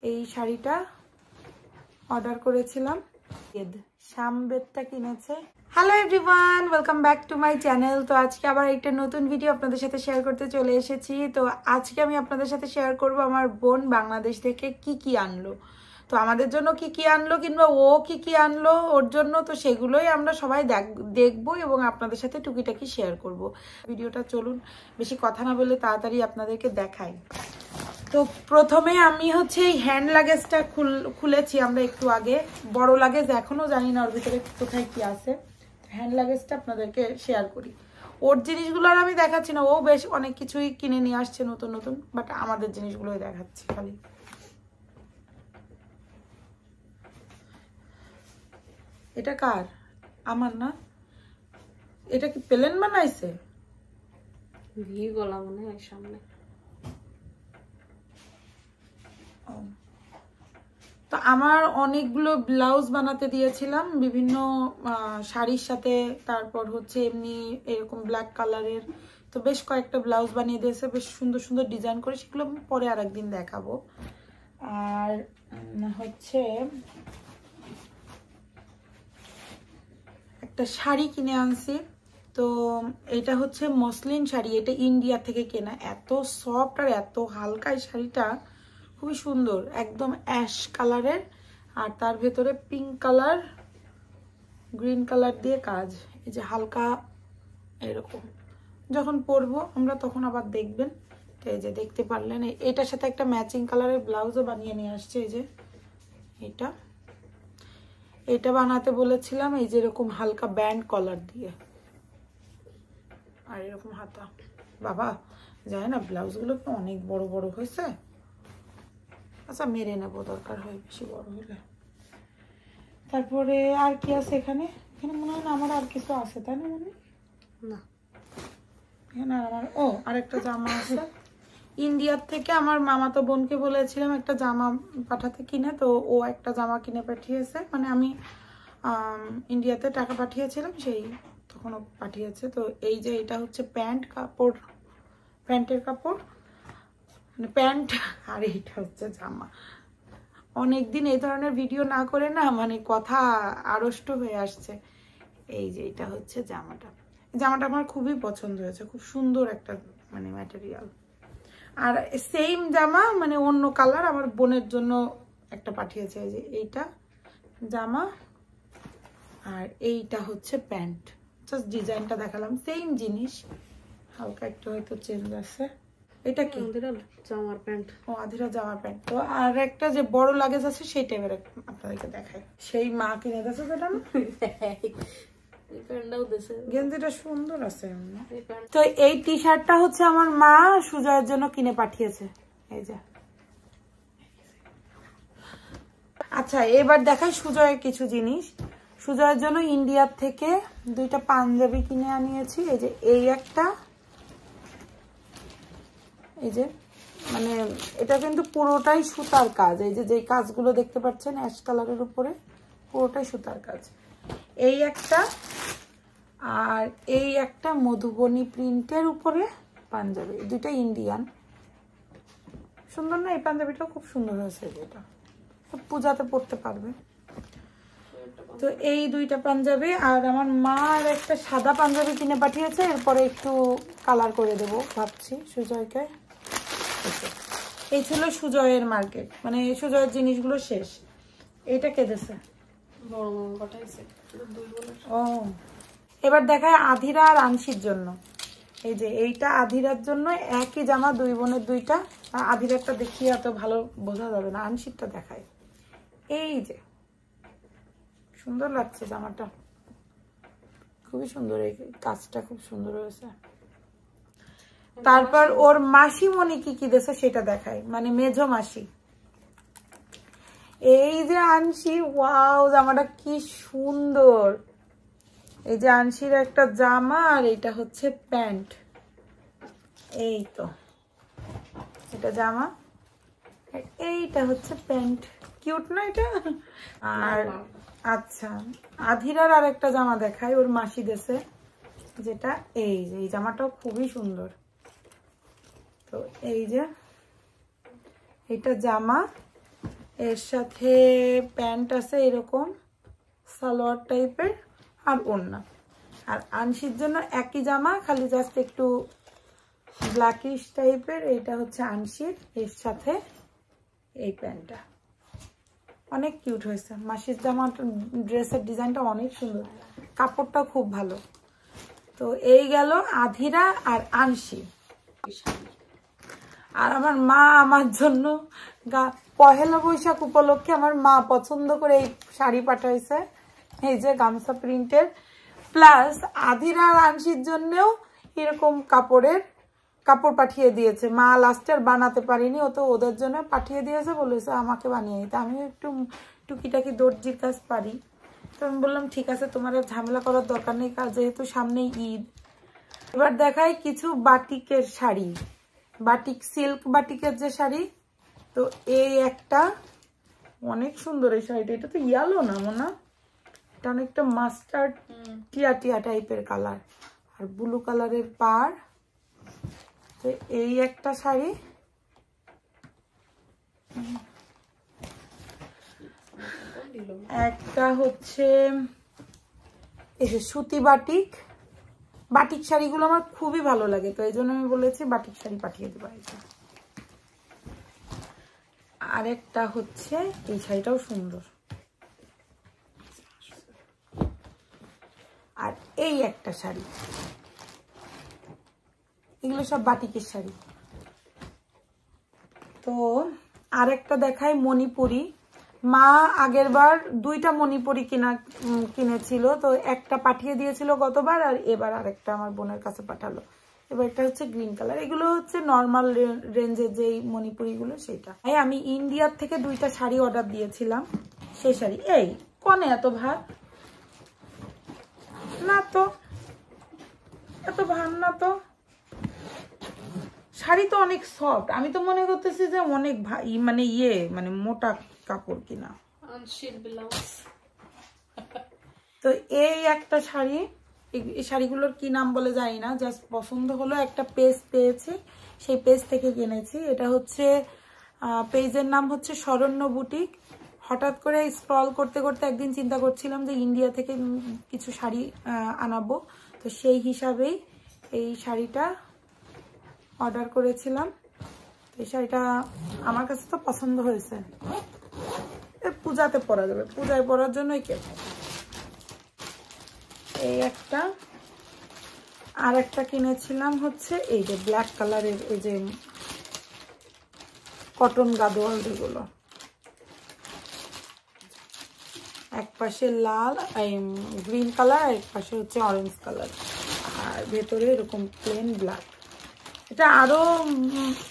এই শাড়িটা অর্ডার করেছিলাম, শামবেদটা কিনেছে। Hello everyone, welcome back to my channel. তো আজকে আবার একটা নতুন ভিডিও আপনাদের সাথে শেয়ার করতে চলে এসেছি। তো আজকে আমি আপনাদের সাথে শেয়ার করব আমার বোন বাংলাদেশ থেকে কি আনলো, তো আমাদের জন্য কি আনলো কিংবা ও কি আনলো ওর জন্য, তো সেগুলোই আমরা সবাই দেখবো এবং আপনাদের সাথে টুকিটাকি শেয়ার করব। ভিডিওটা চলুন, বেশি কথা না বলে তাড়াতাড়ি আপনাদেরকে দেখাই। তো প্রথমে আমি হচ্ছে এই হ্যান্ড লাগেজটা খুলেছি আমরা একটু আগে। বড় লাগেজ এখনো জানি না ওর ভিতরে কোথায় কি আছে। হ্যান্ড লাগেজটা আপনাদেরকে শেয়ার করি। ওর জিনিসগুলো আর আমি দেখাচ্ছি না, ও বেশ অনেক কিছুই কিনে নিয়ে আসছে নতুন নতুন, বাট আমাদের জিনিসগুলোই দেখাচ্ছি খালি। এটা কার? আমার না, এটা কি প্লেন বানাইছে? ভি গলা মনে হয় সামনে। তো আমার অনেকগুলো ব্লাউজ বানাতে দিয়েছিলাম বিভিন্ন শাড়ির সাথে, তারপর হচ্ছে এমনি এরকম ব্ল্যাক কালারের। তো বেশ কয়েকটা ব্লাউজ বানিয়ে দিয়েছে, বেশ সুন্দর সুন্দর ডিজাইন করে, সেগুলো পরে আর একদিন দেখাবো। আর হচ্ছে একটা শাড়ি কিনে আনছি। তো এটা হচ্ছে মসলিন শাড়ি, এটা ইন্ডিয়া থেকে কেনা। এত সফট আর এত হালকা এই শাড়িটা, খুবই সুন্দর, একদম অ্যাশ কালারের, আর তার ভেতরে পিঙ্ক কালার গ্রিন কালার দিয়ে কাজ। এই যে হালকা এরকম, যখন পরবো আমরা তখন আবার দেখবেন। এই যে দেখতে পারলেন, এটার সাথে একটা ম্যাচিং কালারের ব্লাউজও বানিয়ে নিয়ে আসছে। এই যে এটা বানাতে বলেছিলাম, এই যে এরকম হালকা ব্যান্ড কলার দিয়ে, আর এরকম হাতা। বাবা যায় না, ব্লাউজগুলো তো অনেক বড় বড় হয়েছে। আচ্ছা মেরে নেবো দরকার হয় বেশি বড় হলে। তারপরে আর কি আছে এখানে? এখানে মনে হয় না আমার আর কিছু আছে, তাই না? মানে না, এখানে আমার আরেকটা জামা আছে ইন্ডিয়ার থেকে। আমার মামাতো বোনকে বলেছিলাম একটা জামা পাঠাতে কিনে, তো ও একটা জামা কিনে পাঠিয়েছে। মানে আমি ইন্ডিয়াতে টাকা পাঠিয়েছিলাম, সেই তখন ও পাঠিয়েছে। তো এই যে এটা হচ্ছে প্যান্টের কাপড়, মানে প্যান্ট, আর এইটা হচ্ছে জামা। অনেকদিন এই ধরনের ভিডিও না করে না, মানে কথা আড়ষ্ট হয়ে আসছে। এই যে এটা হচ্ছে জামাটা আমার খুবই পছন্দ হয়েছে, খুব সুন্দর একটা মানে ম্যাটেরিয়াল। আর সেম জামা মানে অন্য কালার আমার বোনের জন্য একটা পাঠিয়েছে। এই যে এইটা জামা, আর এইটা হচ্ছে প্যান্ট। জাস্ট ডিজাইনটা দেখালাম, সেম জিনিস, হালকা একটু হয়তো চেঞ্জ আছে। এটা কি? জামার প্যান্ট। আধিরা জামার প্যান্ট। তো আর একটা যে বড় লাগেজ আছে সেই টাইপের আপনাদেরকে দেখাই। সেই মা কিনে দিয়েছে সেটা না, গেঞ্জিটা সুন্দর আছে। তো এই টি শার্টটা হচ্ছে আমার মা সুজয়ের জন্য কিনে পাঠিয়েছে। এই যে আচ্ছা, এবার দেখাই সুজয়ের কিছু জিনিস। সুজয়ের জন্য ইন্ডিয়ার থেকে দুইটা পাঞ্জাবি কিনে আনিয়েছি। এই যে এই একটা, এই যে মানে এটা কিন্তু পুরোটাই সুতার কাজ। এই যে কাজগুলো দেখতে পাচ্ছেন অ্যাশ কালারের উপরে, পুরোটাই সুতার কাজ। এই একটা, আর এই একটা মধুবনী প্রিন্টের উপরে পাঞ্জাবি, দুইটা ইন্ডিয়ান। সুন্দর না? এই পাঞ্জাবিটাও খুব সুন্দর হয়েছে, এটা পূজাতে পরতে পারবে। তো এই দুইটা পাঞ্জাবি, আর আমার মা আর একটা সাদা পাঞ্জাবি কিনে পাঠিয়েছে। এরপরে একটু কালার করে দেব ভাবছি সুজয়কে। এই ছিল সুজয়ের মার্কেট, মানে সুজয়ের জিনিসগুলো শেষ। এইটা কে দিয়েছে? বড় মামা পাঠাইছে। এবার দেখায় আধিরা আর আংশির জন্য। এই যে এইটা আধিরার জন্য, একই জামা, দুই বোনের দুইটা। আধিরারটা দেখিয়ে এত ভালো বোঝা যাবে না, আংশিরটা দেখায়। এই যে সুন্দর লাগছে জামাটা, খুবই সুন্দর, এই কাজটা খুব সুন্দর হয়েছে। তারপর ওর মাসিমণি কি দিয়েছে সেটা দেখায়, মানে মেঝো মাসি। এই যে আনসি, ওয়াও জামাটা কি সুন্দর। এই যে আনসির একটা জামা, আর এটা হচ্ছে প্যান্ট। এই তো এটা জামা, এইটা হচ্ছে প্যান্ট। কিউট না এটা? আর আচ্ছা, আধিরার আর একটা জামা দেখায়, ওর মাসি দেশে, যেটা এই যে এই জামাটাও খুবই সুন্দর। তো এই যে এটা জামা, এর সাথে প্যান্ট আছে এরকম সালোয়ার টাইপের আর ওড়না। আর আনসির জন্য একই জামা, খালি জাস্ট একটু ব্ল্যাকিশ টাইপের। এইটা হচ্ছে আনসির, এর সাথে এই প্যান্টটা অনেক কিউট হয়েছে। মাসির জামা ড্রেসের ডিজাইনটা অনেক সুন্দর, কাপড়টা খুব ভালো। তো এই গেল আধিরা আর আনসি। আর আমার মা আমার জন্য পহেলা বৈশাখ উপলক্ষে আমার মা পছন্দ করে এই শাড়ি পাঠাইছে, এই যে গামছা প্রিন্টের। প্লাস আধিরা আর আনসির জন্যও এরকম কাপড় পাঠিয়ে দিয়েছে। মা লাস্টের বানাতে পারিনি, ও তো ওদের জন্য পাঠিয়ে দিয়েছে, বলেছে আমাকে বানিয়ে দিতে। আমিও একটু টুকিটাকি দর্জির কাজ পারি, তো আমি বললাম ঠিক আছে, তোমার ঝামেলা করার দরকার নেই, যেহেতু সামনেই ঈদ। এবার দেখাই কিছু বাটিকের শাড়ি, বাটিক সিল্ক বাটিকের যে শাড়ি। তো এই একটা অনেক সুন্দর এই শাড়িটা, এটা তো ইয়েলো না মনে, এটা অনেকটা মাস্টার্ড টিয়া টিয়া টাইপের কালার আর ব্লু কালারের পাড়। তো এই একটা শাড়ি, একটা হচ্ছে এই যে সুতি বাটিক শাড়িগুলো আমার খুবই ভালো লাগে, তো এই জন্য আমি বলেছি বাটিক শাড়ি পাঠিয়ে দেবো। আরেকটা হচ্ছে এই শাড়িটাও সুন্দর। আর এই একটা শাড়ি, এগুলো সব বাটিকের শাড়ি। তো আরেকটা দেখাই মণিপুরি। মা আগের বার 2টা মণিপুরি কিনেছিল, তো একটা পাঠিয়ে দিয়েছিল গতবার, আর এবার আরেকটা আমার বোনের কাছে পাঠালো। এবার এটা হচ্ছে গ্রিন কালার। এগুলো হচ্ছে নর্মাল রেঞ্জের যেই মণিপুরিগুলো সেটা। আমি ইন্ডিয়ার থেকে 2টা শাড়ি অর্ডার দিয়েছিলাম, সেই শাড়ি। এই কনে এত ভাত না, তো এত ভাত না, তো শাড়ি তো অনেক সফট। আমি তো মনে করতেছি যে অনেক মানে মোটা কাপড় কিনা। তো এই একটা শাড়ি, এই শাড়িগুলোর কি নাম বলে জানি না, জাস্ট পছন্দ হলো, একটা পেজ পেয়েছি, সেই পেজ থেকে কিনেছি। এটা হচ্ছে পেজের নাম হচ্ছে শরণ্য বুটিক। হঠাৎ করে স্ক্রল করতে করতে একদিন চিন্তা করছিলাম যে ইন্ডিয়া থেকে কিছু শাড়ি আনাবো, তো সেই হিসাবেই এই শাড়িটা অর্ডার করেছিলাম। এই শাড়িটা আমার কাছে তো পছন্দ হয়েছে, পূজাতে পরা যাবে, পূজায় পরার জন্যই কেনা। এই একটা, আর একটা কিনেছিলাম হচ্ছে এই যে ব্ল্যাক কালারের, এই যে কটন গাদোয়াল যেগুলো, এক পাশে লাল গ্রিন কালার, এক পাশে হচ্ছে অরেঞ্জ কালার, আর ভেতরে এরকম প্লেন ব্ল্যাক। এটা আরো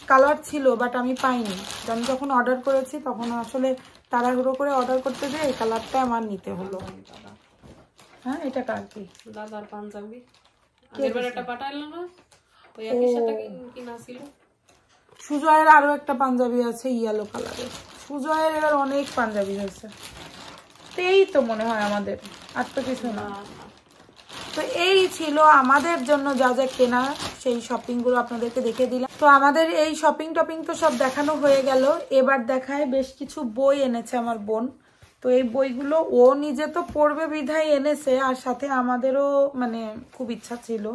কালার ছিল বাট আমি পাইনি, আমি যখন অর্ডার করেছি তখন আসলে তাড়াহুড়ো করে অর্ডার করতে গিয়ে এই কালারটা আমার নিতে হলো। হ্যাঁ, এটা কার কি? দাদার পাঞ্জাবি আগেরবার একটা পাঠাইলো না, ওই একই সাথে কিনা ছিল। সুজয়ের আরো একটা পাঞ্জাবি আছে ইয়েলো কালারের। সুজয়ের এবার অনেক পাঞ্জাবি হয়েছে, এই তো মনে হয় আমাদের, আর তো কিছু না। তো এই ছিল আমাদের জন্য যা যা কেনা, সেই শপিং গুলো আপনাদেরকে দেখে দিলাম। তো আমাদের এই শপিং টপিং তো সব দেখানো হয়ে গেল। এবার দেখায় বেশ কিছু বই এনেছে আমার বোন। তো এই বইগুলো ও নিজে তো পড়বে বিধায় এনেছে, আর সাথে আমাদেরও মানে খুব ইচ্ছা ছিল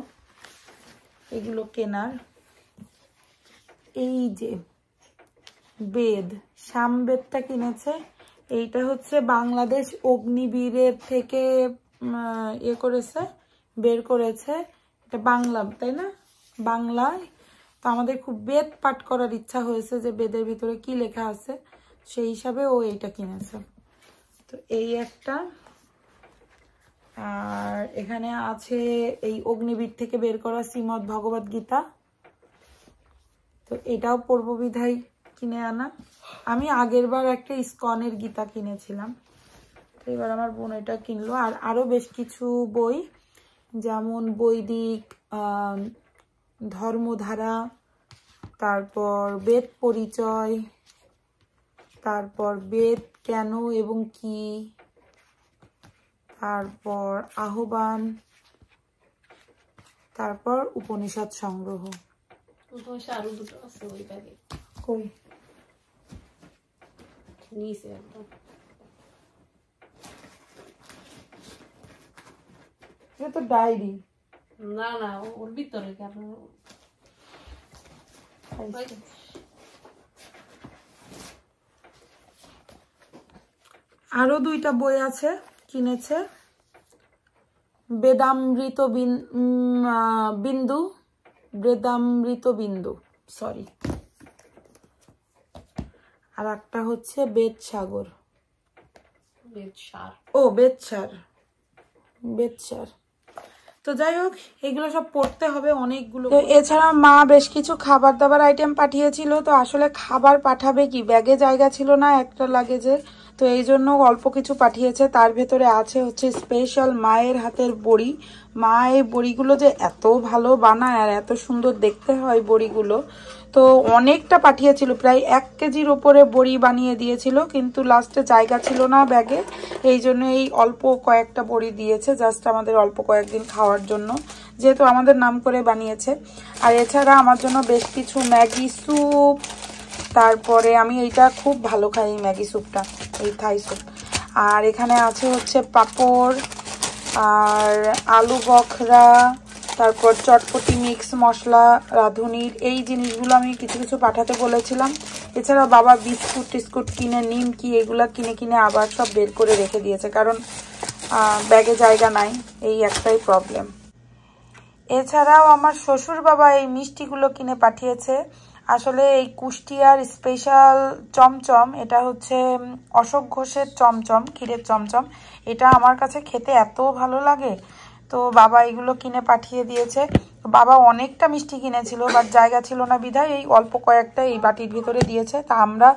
এগুলো কেনার। এই যে বেদ, সামবেদটা কিনেছে। এইটা হচ্ছে বাংলাদেশ অগ্নিবীরের থেকে বের করেছে। এটা বাংলা, তাই না? বাংলায়। তো আমাদের খুব বেদ পাঠ করার ইচ্ছা হয়েছে যে বেদের ভিতরে কি লেখা আছে, সেই হিসাবে ও এইটা কিনেছে। তো এই একটা, আর এখানে আছে এই অগ্নিবীর থেকে বের করা শ্রীমদ্ ভগবদ গীতা। তো এটাও পড়ব বিধায় কিনে আনা। আমি আগের বার একটা ইস্কনের গীতা কিনেছিলাম, তো এবার আমার বোন এটা কিনলো। আর আরো বেশ কিছু বই, যেমন বৈদিক ধর্মধারা, তারপর বেদ পরিচয়, তারপর বেদ কেন এবং কি, তারপর আহ্বান, তারপর উপনিষদ সংগ্রহ। আরো দুটো আছে ওই ব্যাগে। কই? নিচে একদম। এটা তো ডায়েরি। না না, ওর ভিতরে কেন? আরো 2টা বই আছে, কিনেছে। বেদামৃত বিন্দু, বেদামৃত বিন্দু, সরি। আর একটা হচ্ছে বেদসাগর, বেদসার। তো যাই হোক, এগুলো সব পড়তে হবে অনেকগুলো। তো এছাড়া মা বেশ কিছু খাবার দাবার আইটেম পাঠিয়েছিল। তো আসলে খাবার পাঠাবে কি, ব্যাগে জায়গা ছিল না একটা লাগেজে, তো এই জন্য অল্প কিছু পাঠিয়েছে। তার ভেতরে আছে হচ্ছে স্পেশাল মায়ের হাতের বড়ি। মা এই বড়িগুলো যে এত ভালো বানায় আর এত সুন্দর দেখতে হয় বড়িগুলো, তো অনেকটা পাঠিয়েছিল, প্রায় 1 কেজির ওপরে বড়ি বানিয়ে দিয়েছিল, কিন্তু লাস্টে জায়গা ছিল না ব্যাগে, এই জন্য এই অল্প কয়েকটা বড়ি দিয়েছে, জাস্ট আমাদের অল্প কয়েকদিন খাওয়ার জন্য, যেহেতু আমাদের নাম করে বানিয়েছে। আর এছাড়া আমার জন্য বেশ কিছু ম্যাগি স্যুপ, তারপরে আমি এইটা খুব ভালো খাই, এই ম্যাগি স্যুপটা, এই থাই স্যুপ। আর এখানে আছে হচ্ছে পাঁপড় আর আলু বখরা, তারপর চটপটি মিক্স মশলা রাঁধুনির, এই জিনিসগুলো আমি কিছু কিছু পাঠাতে বলেছিলাম। এছাড়া বাবা বিস্কুট টিস্কুট কিনে, নিমকি, এগুলা কিনে আবার সব বের করে রেখে দিয়েছে, কারণ ব্যাগে জায়গা নাই, এই একটাই প্রবলেম। এছাড়াও আমার শ্বশুর বাবা এই মিষ্টিগুলো কিনে পাঠিয়েছে। আসলে এই কুষ্টিয়ার স্পেশাল চমচম, এটা হচ্ছে অশোক ঘোষের চমচম, ক্ষীরের চমচম। এটা আমার কাছে খেতে এত ভালো লাগে, তো বাবা এগুলো কিনে পাঠিয়ে দিয়েছে। বাবা অনেকটা মিষ্টি কিনেছিল, বাট জায়গা ছিল না বিধায় এই অল্প কয়েকটা এই বাটির ভিতরে দিয়েছে। তা আমরা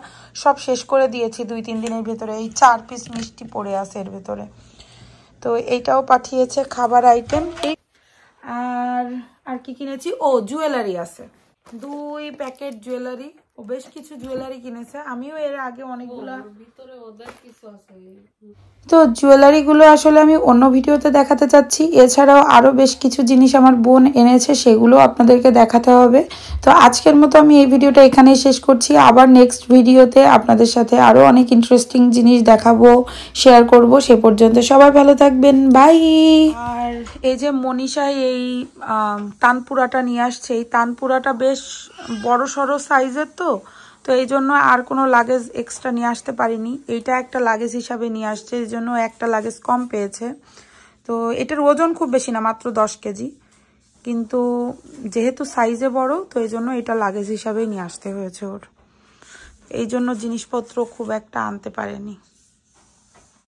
সব শেষ করে দিয়েছি 2-3 দিনের ভিতরে। এই 4 পিস মিষ্টি পড়ে আছে এর ভিতরে। তো এইটাও পাঠিয়েছে খাবার আইটেম। আর কি কিনেছি, ও জুয়েলারি আছে, 2 প্যাকেট জুয়েলারি। ও বেশ কিছু জুয়েলারি কিনেছে, আমিও এর আগে অনেকগুলা। তো জুয়েলারিগুলো আসলে আমি অন্য ভিডিওতে দেখাতে চাচ্ছি। এছাড়াও আরও বেশ কিছু জিনিস আমার বোন এনেছে, সেগুলো আপনাদেরকে দেখাতে হবে। তো আজকের মতো আমি এই ভিডিওটা এখানেই শেষ করছি। আবার নেক্সট ভিডিওতে আপনাদের সাথে আরও অনেক ইন্টারেস্টিং জিনিস দেখাবো, শেয়ার করব। সে পর্যন্ত সবাই ভালো থাকবেন, বাই। আর এই যে মনীষা এই তানপুরাটা নিয়ে আসছে, এই তানপুরাটা বেশ বড় সড়ো সাইজের, তো এই জন্য আর কোনো লাগেজ এক্সট্রা নিয়ে আসতে পারিনি। এইটা একটা লাগেজ হিসাবে নিয়ে আসছে, এই জন্য একটা লাগেজ কম পেয়েছে। তো এটার ওজন খুব বেশি না, মাত্র 10 কেজি, কিন্তু যেহেতু সাইজে বড়, তো এই জন্য এটা লাগেজ হিসাবেই নিয়ে আসতে হয়েছে ওর, এই জন্য জিনিসপত্র খুব একটা আনতে পারেনি।